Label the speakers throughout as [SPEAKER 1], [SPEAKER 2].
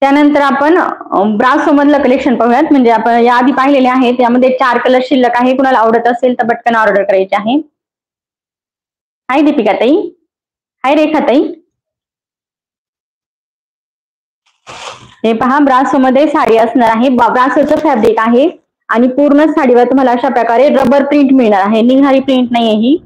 [SPEAKER 1] त्यानंतर आपण ब्रासो मधलं कलेक्शन पाहूयात. म्हणजे आपण याआधी पाहिलेले आहे त्यामध्ये 4 कलर शिल्लक आहे. कुणाला आवडत असेल तर पटकन ऑर्डर करायची आहे. हाय दीपिका ताई, हाय रेखा ताई. हे पहा ब्रासो मध्ये साडी असणार आहे. ब्रासोचं फॅब्रिक आहे आणि पूर्ण साडीवर तुम्हाला अशा प्रकारे रबर प्रिंट मिळणार आहे. निघणारी प्रिंट नाहीये ही,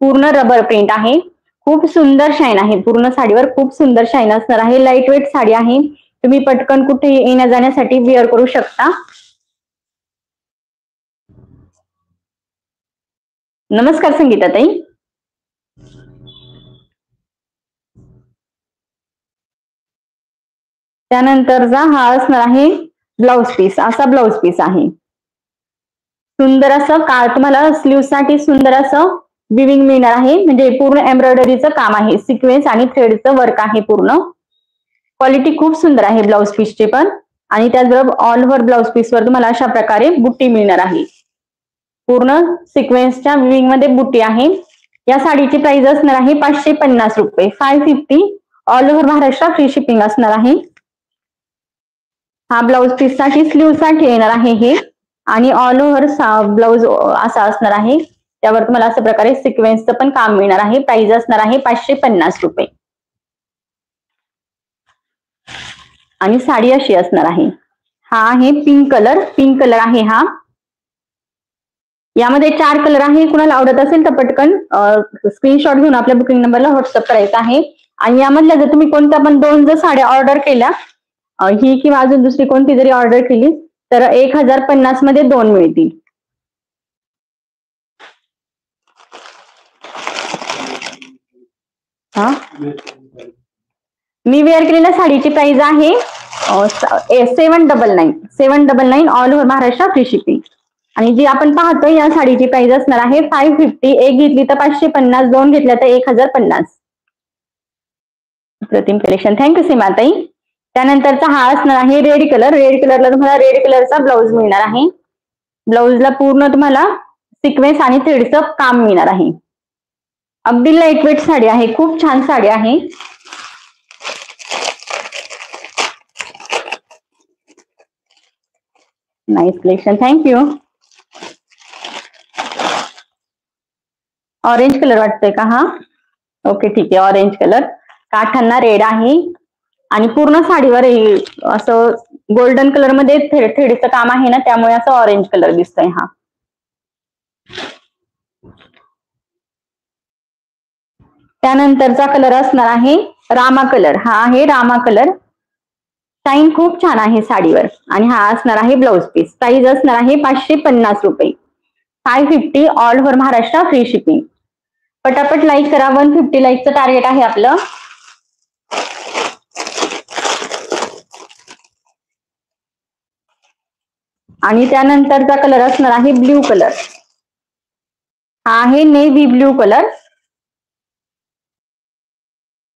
[SPEAKER 1] पूर्ण रबर प्रिंट आहे. खूप सुंदर शाईन आहे. पूर्ण साडीवर खूप सुंदर शाईन असणार आहे. लाईट वेट साडी आहे. तुम्ही पटकन कुठे येण्या जाण्यासाठी वेअर करू शकता. नमस्कार संगीता ताई. त्यानंतरचा हा असणार आहे ब्लाउज पीस. असा ब्लाउज पीस आहे. सुंदर असं तुम्हाला स्लीव्ह साठी सुंदर असं विविंग मिळणार आहे. म्हणजे पूर्ण एम्ब्रॉयडरीचं काम आहे. सिक्वेन्स आणि थ्रेडचं वर्क आहे. पूर्ण क्वालिटी खूप सुंदर आहे ब्लाउज पीसची पण. आणि त्याचबरोबर ऑल ओव्हर ब्लाउज पीसवर तुम्हाला अशा प्रकारे बुट्टी मिळणार आहे. पूर्ण सिक्वेन्सच्या विविंग मध्ये बुट्टी आहे. या साडीची प्राइस असणार आहे 550 रुपये. 550 all over Maharashtra free shipping असणार आहे. हा ब्लाउज पीस साठी स्लीव्ह साठी येणार आहे हे. आणि ऑल ओव्हर ब्लाउज असा असणार आहे. त्यावर तुम्हाला अशा प्रकारे सिक्वेन्सचं पण काम मिळणार आहे. प्राइस असणार आहे 550 रुपये. आणि साडी अशी असणार आहे. हा आहे पिंक कलर. पिंक कलर आहे हा. यामध्ये 4 कलर आहे. कुणाला आवडत असेल तर पटकन स्क्रीनशॉट घेऊन आपल्या बुकिंग नंबरला व्हॉट्सअप करायचा आहे. आणि यामधल्या जर तुम्ही कोणत्या पण 2 जर साड्या ऑर्डर केल्या, ही किंवा अजून दुसरी कोणती जरी ऑर्डर केली तर 1050 मध्ये 2 मिळतील. मी वेअर केलेल्या साडीची प्राइस आहे 799 all over Maharashtra free shipping. आणि जी आपण पाहतोय या साडीची प्राइस असणार आहे 550. एक घेतली तर 550, 2 घेतल्या तर 1050. प्रतिम कलेक्शन. थँक्यू सीमाताई. त्यानंतरचा हा असणार आहे रेड कलर. रेड कलरला तुम्हाला रेड कलरचा ब्लाउज मिळणार आहे. ब्लाउजला पूर्ण तुम्हाला सिक्वेन्स आणि थ्रेडचं काम मिळणार आहे. अगदी लाईट वेट साडी आहे. खूप छान साडी आहे. Nice collection. Thank you. Orange colour वाटतंय का हा? ओके ठीक आहे. ऑरेंज कलर काठांना रेड आहे आणि पूर्ण साडीवर असं गोल्डन कलर मध्ये थ्रेडचं काम आहे ना, त्यामुळे असं ऑरेंज कलर दिसतोय हा. त्यानंतरचा कलर असणार आहे रामा कलर. हा आहे रामा कलर. शाईन खूप छान आहे साडीवर. आणि हा असणार आहे ब्लाउज पीस. प्राइस असणार आहे 550 रुपये. 550 all over Maharashtra free shipping. पटापट लाईक करा. 150 लाईकचं टार्गेट आहे आपलं. आणि त्यानंतरचा कलर असणार आहे ब्ल्यू कलर. हा आहे navy blue colour.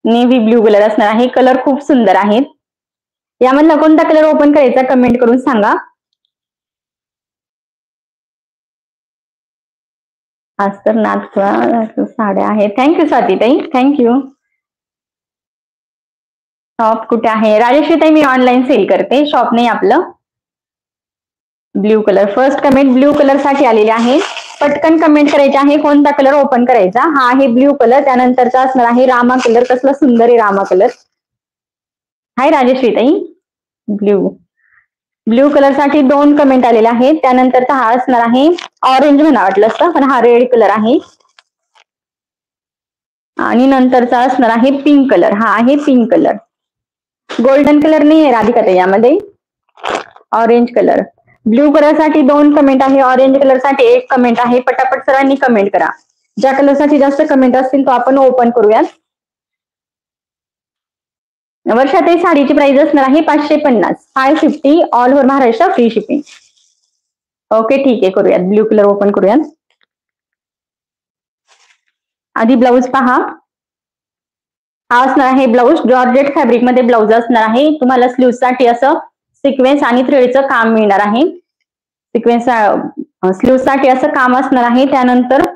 [SPEAKER 1] Navy blue colour असणार आहे. कलर खूप सुंदर आहेत. यामधला कोणता कलर ओपन करायचा कमेंट करून सांगा. अस्तर नाथपुरा साड्या आहेत. थँक्यू स्वातीताई. थँक्यू. शॉप कुठे आहे? राजेश्रीताई मी ऑनलाईन सेल करते. शॉप नाही आपलं. Blue colour. First comment blue colour साठी आलेले आहे. पटकन कमेंट करायचे आहे कोणता कलर ओपन करायचा. हा आहे ब्ल्यू कलर. त्यानंतरचा असणार आहे रामा कलर. कसला सुंदर आहे रामा कलर. हाय राजेश्रीताई. ब्ल्यू कलर साठी 2 कमेंट आलेले आहेत. त्यानंतरचा हा असणार आहे ऑरेंज म्हणा वाटलं असतं, पण हा रेड कलर आहे. आणि नंतरचा असणार आहे पिंक कलर. हा आहे पिंक कलर. गोल्डन कलर नाही आहे राधिकाताई यामध्ये. Orange colour. ब्ल्यू कलर साठी 2 कमेंट आहे. ऑरेंज कलर साठी 1 कमेंट आहे. पटापट सर्वांनी कमेंट करा. ज्या कलर साठी जास्त कमेंट असतील तो आपण ओपन करूयात. वर्षाताई साडीची प्राइस असणार आहे 550. 550 all over Maharashtra free shipping. Okay ठीक आहे, करूयात. ब्ल्यू कलर ओपन करूयात. आधी ब्लाउज पहा. हा असणार आहे ब्लाउज. जॉर्जेट फॅब्रिक मध्ये ब्लाउज असणार आहे. तुम्हाला स्लीव्ह साठी असं सिक्वेन्स आणि थ्रेडचं काम मिळणार आहे. सिक्वेन्स स्लीव्ह साठी असं काम असणार आहे. त्यानंतर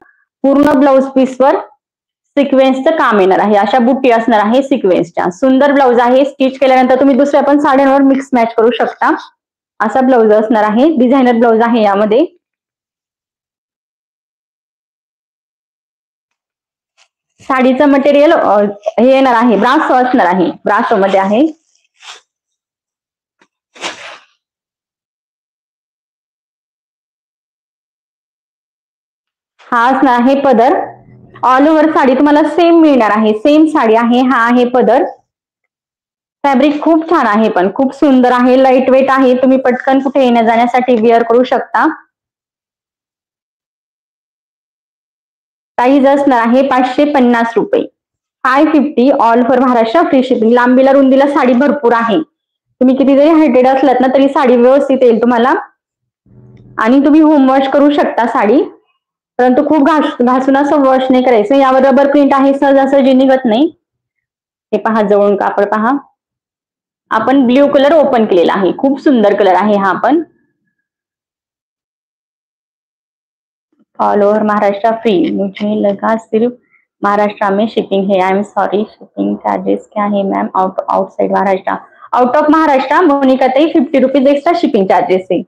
[SPEAKER 1] पूर्ण ब्लाउज पीसवर सिक्वेन्सचं काम येणार आहे. अशा बुट्टी असणार आहे सिक्वेन्सच्या. सुंदर ब्लाऊज आहे. स्टिच केल्यानंतर तुम्ही दुसऱ्या पण साड्यांवर मिक्स मॅच करू शकता. असा ब्लाऊज असणार आहे. डिझायनर ब्लाऊज आहे यामध्ये. साडीचं मटेरियल हे येणार आहे, ब्रासो असणार आहे. ब्रासो मध्ये आहे. हा असणार आहे पदर. ऑल ओव्हर साडी तुम्हाला सेम मिळणार आहे. सेम साडी आहे. हा आहे पदर. फॅब्रिक खूप छान आहे, पण खूप सुंदर आहे. लाईट वेट आहे. तुम्ही पटकन कुठे येण्या जाण्यासाठी वेअर करू शकता. प्राइस असणार आहे 550 रुपये. 550 all over Maharashtra, free shipping. लांबीला रुंदीला साडी भरपूर आहे. तुम्ही किती जरी हायटेड असलात ना तरी साडी व्यवस्थित येईल तुम्हाला. आणि तुम्ही होम वॉश करू शकता साडी, परंतु खूप घासून असं वॉश नाही करायचं. यावर रबर प्रिंट आहे, सहजासहजी निघत नाही. हे पहा, जवळून कापड पहा. आपण ब्ल्यू कलर ओपन केलेला आहे. खूप सुंदर कलर आहे हा पण. ऑल ओव्हर महाराष्ट्र फ्री, मुझे लगा सिर्फ महाराष्ट्र में शिपिंग है. I am sorry, shipping charges क्या है ma'am outside Maharashtra? Out of Maharashtra Monika tai 50 rupees extra shipping charges है.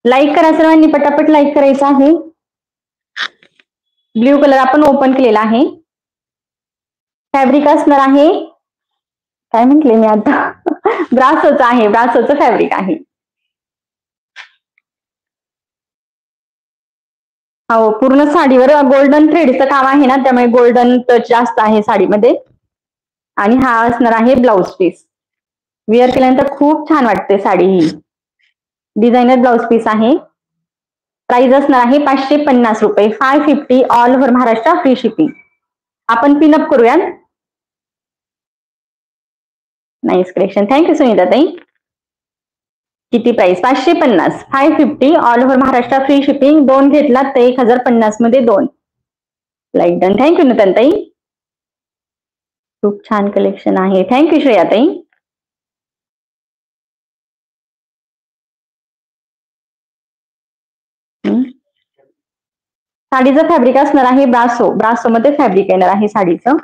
[SPEAKER 1] लाईक करा सर्वांनी, पटापट लाईक करायचं आहे. ब्ल्यू कलर आपण ओपन केलेला आहे. फॅब्रिक असणार आहे, काय म्हटले मी आता, ब्रासोचं आहे. ब्रासोचं फॅब्रिक आहे. हो, पूर्ण साडीवर गोल्डन थ्रेडचं काम आहे ना, त्यामुळे गोल्डन टच जास्त आहे साडीमध्ये. आणि हा असणार आहे ब्लाउज पीस. वेअर केल्यानंतर खूप छान वाटते साडी ही. डिझायनर ब्लाउज पीस आहे. प्राइस असणार आहे 550 रुपये. 550 all over Maharashtra, free shipping. आपण पिनअप करूया. Nice collection. थँक्यू सुनीता ताई. किती price? 550. 550 all over Maharashtra, free shipping. 2 घेतलात तर 1050 मध्ये 2. Like done. थँक्यू नूतन ताई. खूप छान कलेक्शन आहे. थँक्यू श्रेया ताई. साडीचं फॅब्रिक असणार आहे ब्रासो. ब्रासो मध्ये फॅब्रिक येणार आहे साडीचं.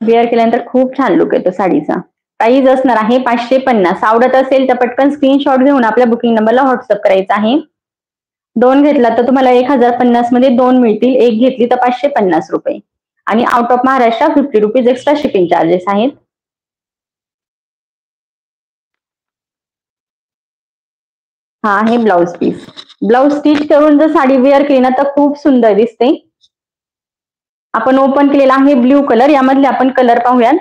[SPEAKER 1] वेअर केल्यानंतर खूप छान लुक येतो साडीचा. प्राइस असणार आहे 550. आवडत असेल तर पटकन स्क्रीनशॉट घेऊन आपल्या बुकिंग नंबरला व्हॉट्सअप करायचा आहे. 2 घेतला तर तुम्हाला 1050 मध्ये 2 मिळतील. 1 घेतली तर 550 रुपये. आणि out of Maharashtra 50 rupees extra shipping charges आहेत. हा आहे ब्लाउज पीस. ब्लाउज स्टिच करून जर साडी वेअर केली ना तर खूप सुंदर दिसते. आपण ओपन केलेला आहे ब्ल्यू कलर. यामधले आपण कलर पाहूयात.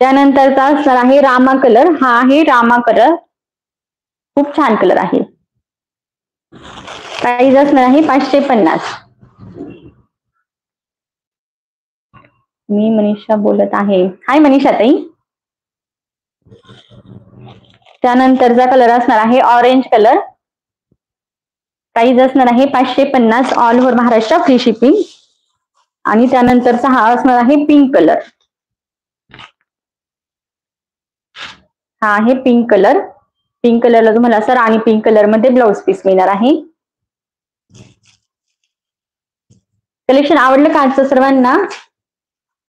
[SPEAKER 1] त्यानंतरचा असणार आहे रामा कलर. हा आहे रामा कलर. खूप छान कलर आहे. प्राइस असणार आहे 550. मी मनीषा बोलत आहे. हाय मनीषा ताई. त्यानंतरचा कलर असणार आहे ऑरेंज कलर. प्राइस असणार आहे 550 all over Maharashtra, free shipping. आणि त्यानंतरचा हा असणार आहे पिंक कलर. हा आहे पिंक कलर. पिंक कलरला तुम्हाला असं राणी पिंक कलर मध्ये ब्लाउज पीस मिळणार आहे. कलेक्शन आवडलं का आजचं सर्वांना?